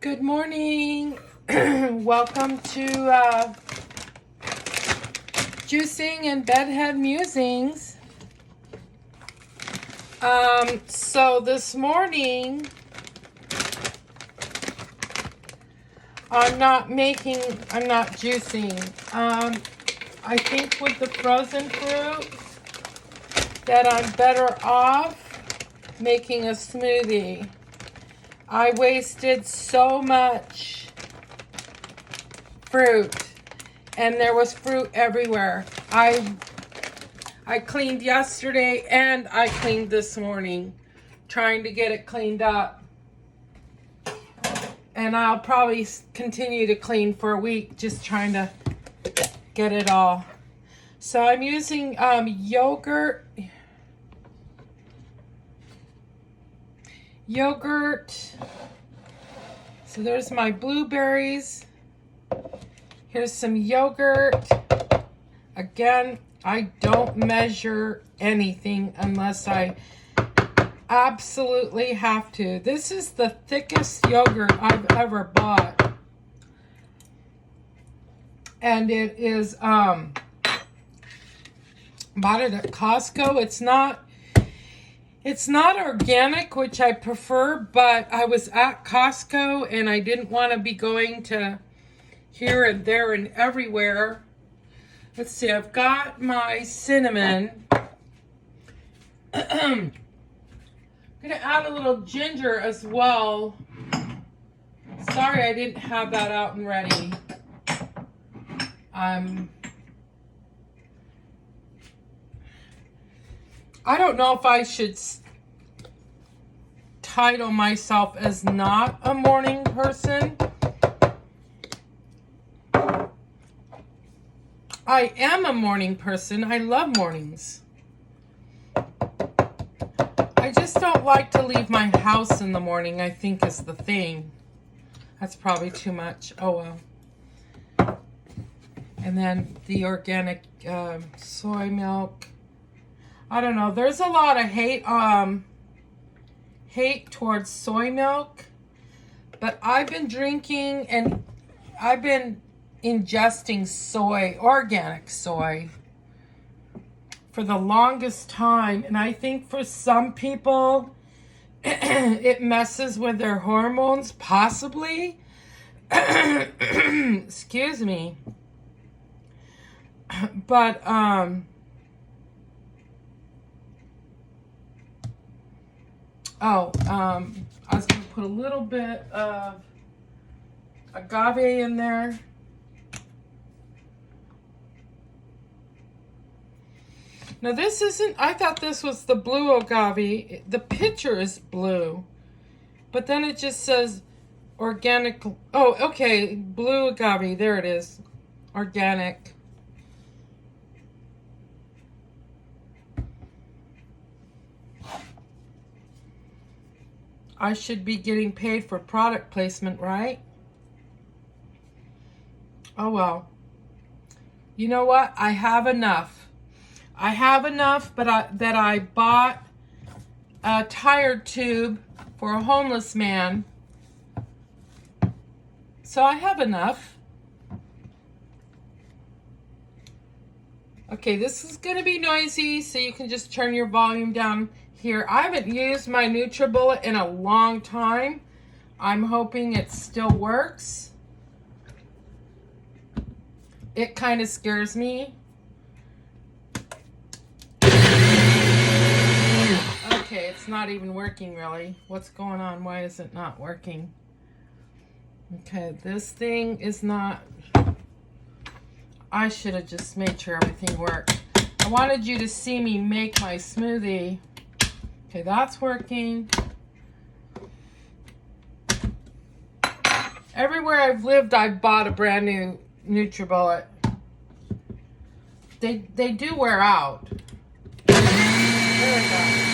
Good morning. Welcome to Juicing and Bedhead Musings. So this morning, I'm not juicing. I think with the frozen fruit that I'm better off making a smoothie. I wasted so much fruit, and there was fruit everywhere. I cleaned yesterday and I cleaned this morning, trying to get it cleaned up. And I'll probably continue to clean for a week, just trying to get it all. So I'm using yogurt. So there's my blueberries. Here's some yogurt. Again, I don't measure anything unless I absolutely have to. This is the thickest yogurt I've ever bought. And it is bought it at Costco. It's not organic, which I prefer, but I was at Costco and I didn't want to be going to here and there and everywhere. Let's see, I've got my cinnamon. I'm going to add a little ginger as well. Sorry I didn't have that out and ready. I don't know if I should title myself as not a morning person. I am a morning person. I love mornings. I just don't like to leave my house in the morning, I think is the thing. That's probably too much. Oh well. And then the organic soy milk. I don't know. There's a lot of hate towards soy milk, but I've been drinking and I've been ingesting soy, organic soy, for the longest time. And I think for some people, it messes with their hormones, possibly. Excuse me. But, I was going to put a little bit of agave in there. Now this isn't, I thought this was the blue agave. The picture is blue, but then it just says organic. Oh, okay, blue agave, there it is, organic. I should be getting paid for product placement, right? Oh well. You know what? I have enough. But that I bought a tire tube for a homeless man. So I have enough. Okay, this is going to be noisy, so you can just turn your volume down here. I haven't used my NutriBullet in a long time. I'm hoping it still works. It kind of scares me. Okay, it's not even working really. What's going on? Why is it not working? Okay, this thing is not... I should have just made sure everything worked. I wanted you to see me make my smoothie. Okay, that's working. Everywhere I've lived, I've bought a brand new NutriBullet. They do wear out. There we go.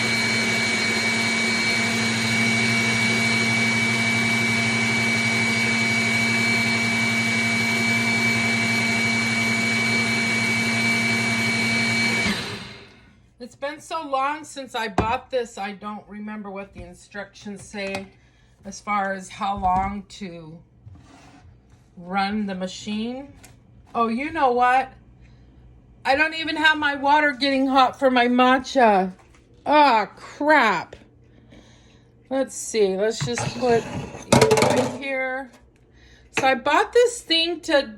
It's been so long since I bought this, I don't remember what the instructions say. as far as how long to run the machine. Oh, you know what? I don't even have my water getting hot for my matcha. Ah, crap. Let's see. Let's just put it right here. So I bought this thing to,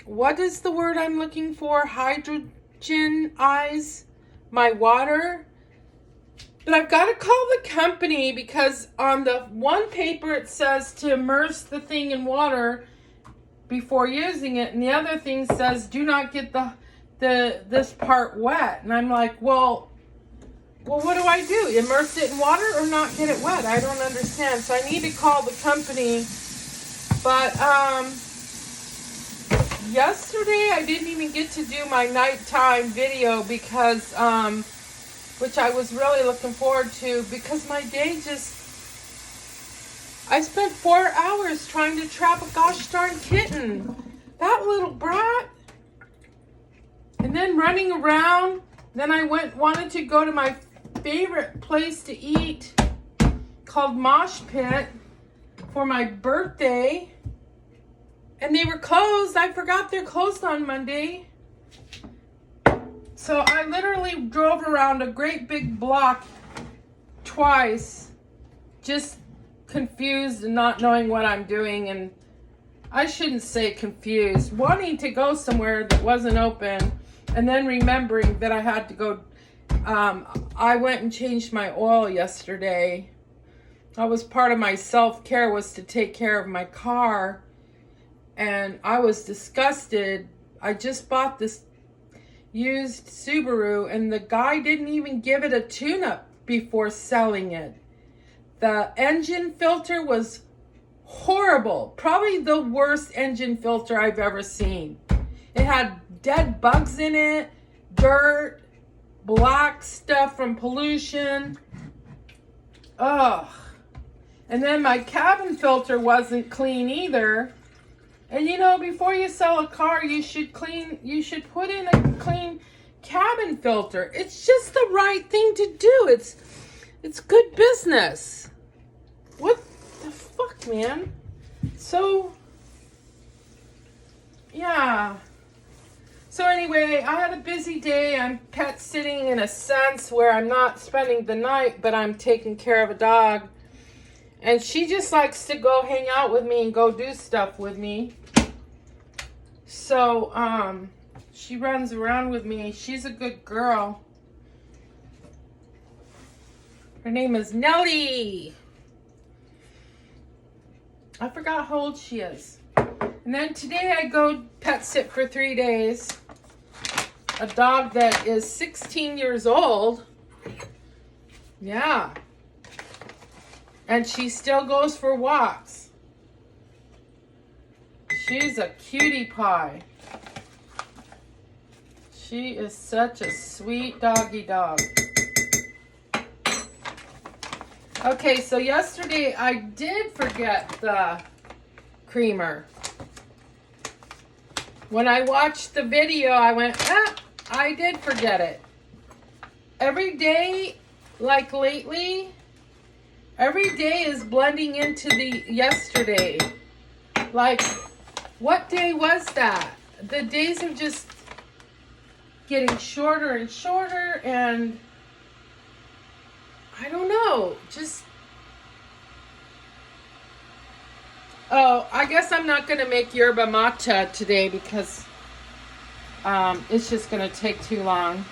what is the word I'm looking for? Hydrogenize my water. But I've got to call the company because on the one paper it says to immerse the thing in water before using it, and the other thing says do not get this part wet. And I'm like, well, what do I do? Immerse it in water or not get it wet? I don't understand. So I need to call the company. But yesterday I didn't even get to do my nighttime video because which I was really looking forward to, because my day just, I spent 4 hours trying to trap a gosh darn kitten. That little brat. And then running around. Then I wanted to go to my favorite place to eat called Mosh Pit for my birthday. And they were closed. I forgot they're closed on Monday. So I literally drove around a great big block twice, just confused and not knowing what I'm doing. And I shouldn't say confused, wanting to go somewhere that wasn't open, and then remembering that I had to go. I went and changed my oil yesterday. That was part of my self-care, was to take care of my car. And I was disgusted. I just bought this used Subaru, and the guy didn't even give it a tune-up before selling it. The engine filter was horrible. Probably the worst engine filter I've ever seen. It had dead bugs in it, dirt, black stuff from pollution. Ugh. And then my cabin filter wasn't clean either. And you know, before you sell a car, you should put in a clean cabin filter. It's just the right thing to do. It's good business. What the fuck, man? So, yeah. So anyway, I had a busy day. I'm pet sitting in a sense where I'm not spending the night, but I'm taking care of a dog. And she just likes to go hang out with me and go do stuff with me. So, she runs around with me. She's a good girl. Her name is Nellie. I forgot how old she is. And then today I go pet sit for 3 days. A dog that is 16 years old. Yeah. And she still goes for walks. She's a cutie pie. She is such a sweet doggy dog. Okay, so yesterday I did forget the creamer. When I watched the video, I went, I did forget it. Every day, like lately, every day is blending into the yesterday. Like, what day was that? The days are just getting shorter and shorter, and I don't know, just, oh, I guess I'm not going to make yerba mate today because it's just going to take too long.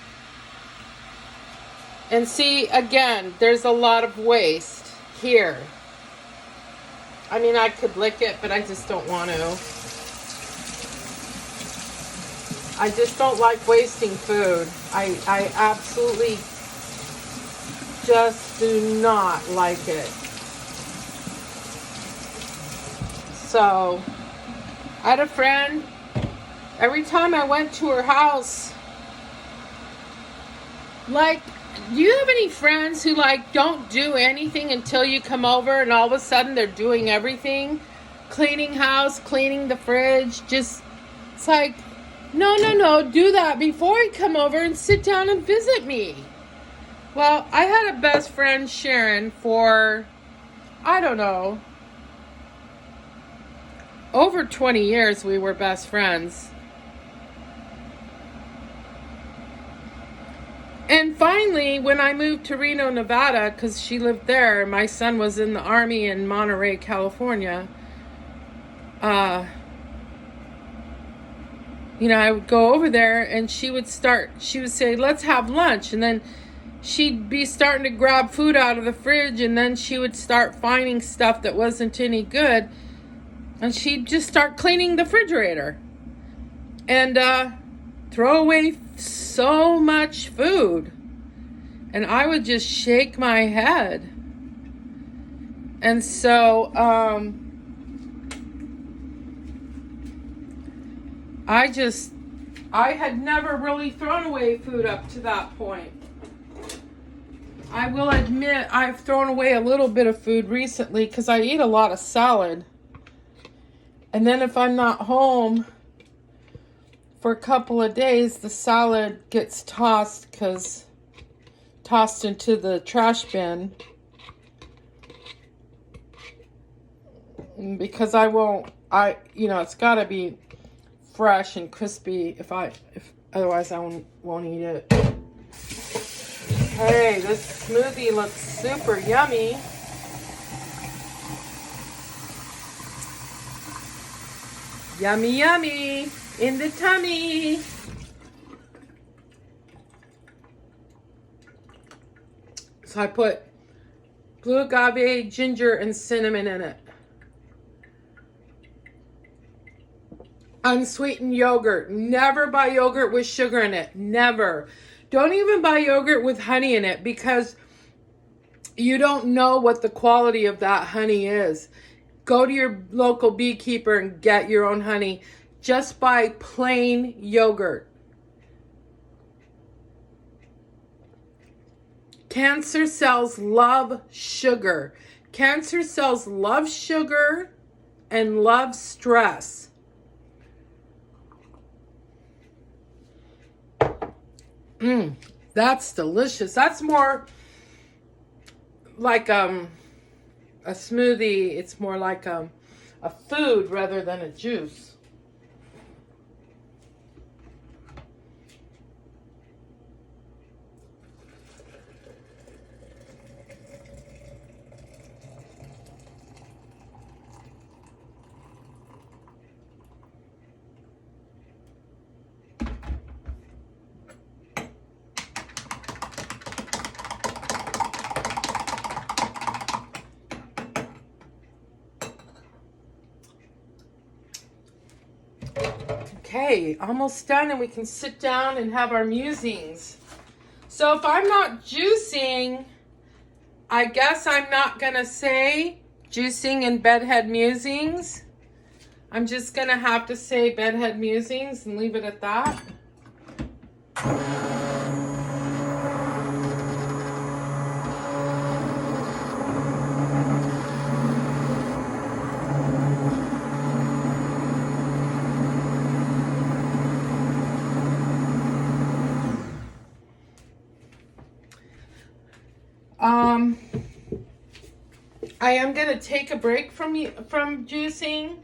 And see, again, there's a lot of waste here. I mean, I could lick it, but I just don't want to. I just don't like wasting food. I absolutely just do not like it. So, I had a friend, every time I went to her house, like, do you have any friends who, like, don't do anything until you come over and all of a sudden they're doing everything? Cleaning house, cleaning the fridge, just, it's like, no, do that before you come over and sit down and visit me. Well, I had a best friend, Sharon, for I don't know, over 20 years we were best friends. And finally, when I moved to Reno, Nevada, because she lived there, and my son was in the Army in Monterey, California, I would go over there and she would say, let's have lunch. And then she'd be starting to grab food out of the fridge, and then she would start finding stuff that wasn't any good. And she'd just start cleaning the refrigerator and throw away so much food. And I would just shake my head. And so I had never really thrown away food up to that point. I will admit I've thrown away a little bit of food recently because I eat a lot of salad. And then if I'm not home for a couple of days, the salad gets tossed into the trash bin. Because it's got to be fresh and crispy otherwise I won't eat it. Hey, this smoothie looks super yummy. Yummy, yummy in the tummy. So I put blue agave, ginger, and cinnamon in it. Unsweetened yogurt. Never buy yogurt with sugar in it. Never. Don't even buy yogurt with honey in it, because you don't know what the quality of that honey is. Go to your local beekeeper and get your own honey. Just buy plain yogurt. Cancer cells love sugar. Cancer cells love sugar and love stress. That's delicious. That's more like a smoothie. It's more like a food rather than a juice. Okay, almost done, and we can sit down and have our musings. So if I'm not juicing, I guess I'm not going to say Juicing and Bedhead Musings. I'm just going to have to say Bedhead Musings and leave it at that. I am going to take a break from juicing.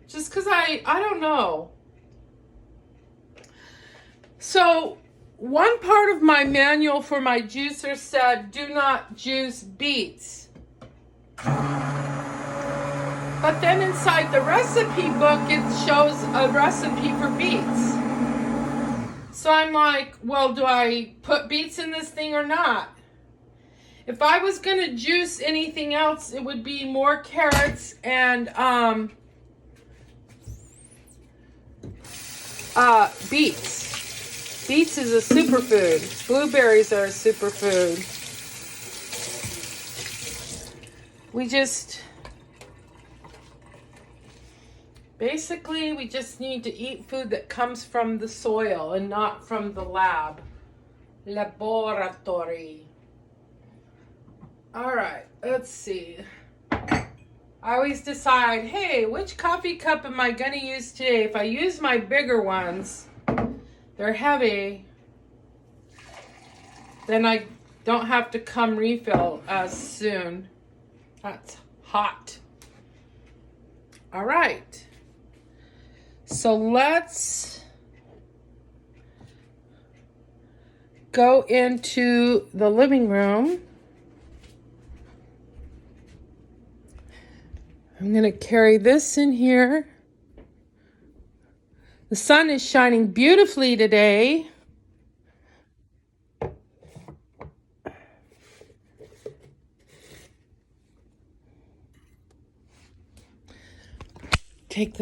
Just because I don't know. So one part of my manual for my juicer said, do not juice beets. But then inside the recipe book, it shows a recipe for beets. So I'm like, well, do I put beets in this thing or not? If I was going to juice anything else, it would be more carrots and beets. Beets is a superfood. Blueberries are a superfood. Basically, we just need to eat food that comes from the soil and not from the laboratory. All right, let's see. I always decide, hey, which coffee cup am I going to use today? If I use my bigger ones, they're heavy, then don't have to come refill as soon. That's hot. All right. So let's go into the living room. I'm going to carry this in here. The sun is shining beautifully today. Take this